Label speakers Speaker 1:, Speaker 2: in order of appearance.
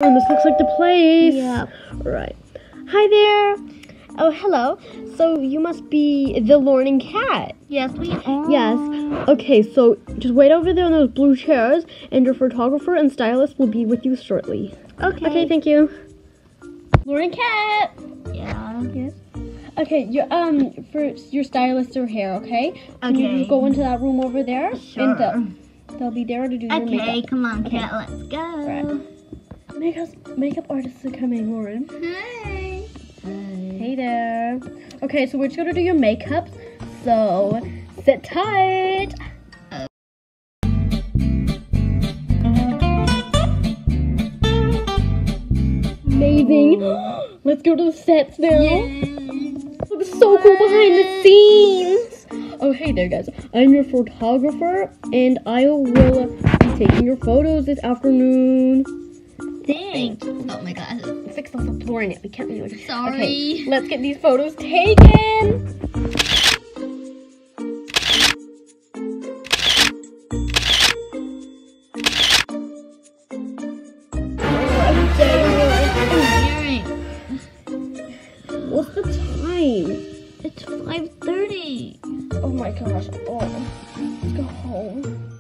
Speaker 1: And this looks like the place.
Speaker 2: Yeah.
Speaker 1: Right. Hi there. Oh, hello. So you must be the Lauren&CAT.
Speaker 2: Yes, we are.
Speaker 1: Yes. Okay, so just wait over there on those blue chairs, and your photographer and stylist will be with you shortly.
Speaker 2: Okay.
Speaker 1: Okay, thank you. Lauren&CAT.
Speaker 2: Yeah. Yes.
Speaker 1: Okay, for your stylist or hair, okay? Can
Speaker 2: Okay.
Speaker 1: you just go into that room over there?
Speaker 2: Sure.
Speaker 1: And they'll be there to do your makeup.
Speaker 2: Okay, come on,
Speaker 1: Okay.
Speaker 2: Cat, let's go.
Speaker 1: Right. Makeup artists are coming, Lauren.
Speaker 2: Hi.
Speaker 1: Hey there. Okay, so we're just gonna do your makeup. So sit tight. Amazing. Let's go to the sets now. Looks so cool behind the scenes. Oh, hey there, guys. I'm your photographer, and I will be taking your photos this afternoon.
Speaker 2: Thanks. Oh my god.
Speaker 1: Fix those up, Lauren. We can't use it.
Speaker 2: Sorry.
Speaker 1: Okay, let's get these photos taken. What's the time?
Speaker 2: It's 5:30.
Speaker 1: Oh my gosh. Oh, let's go home.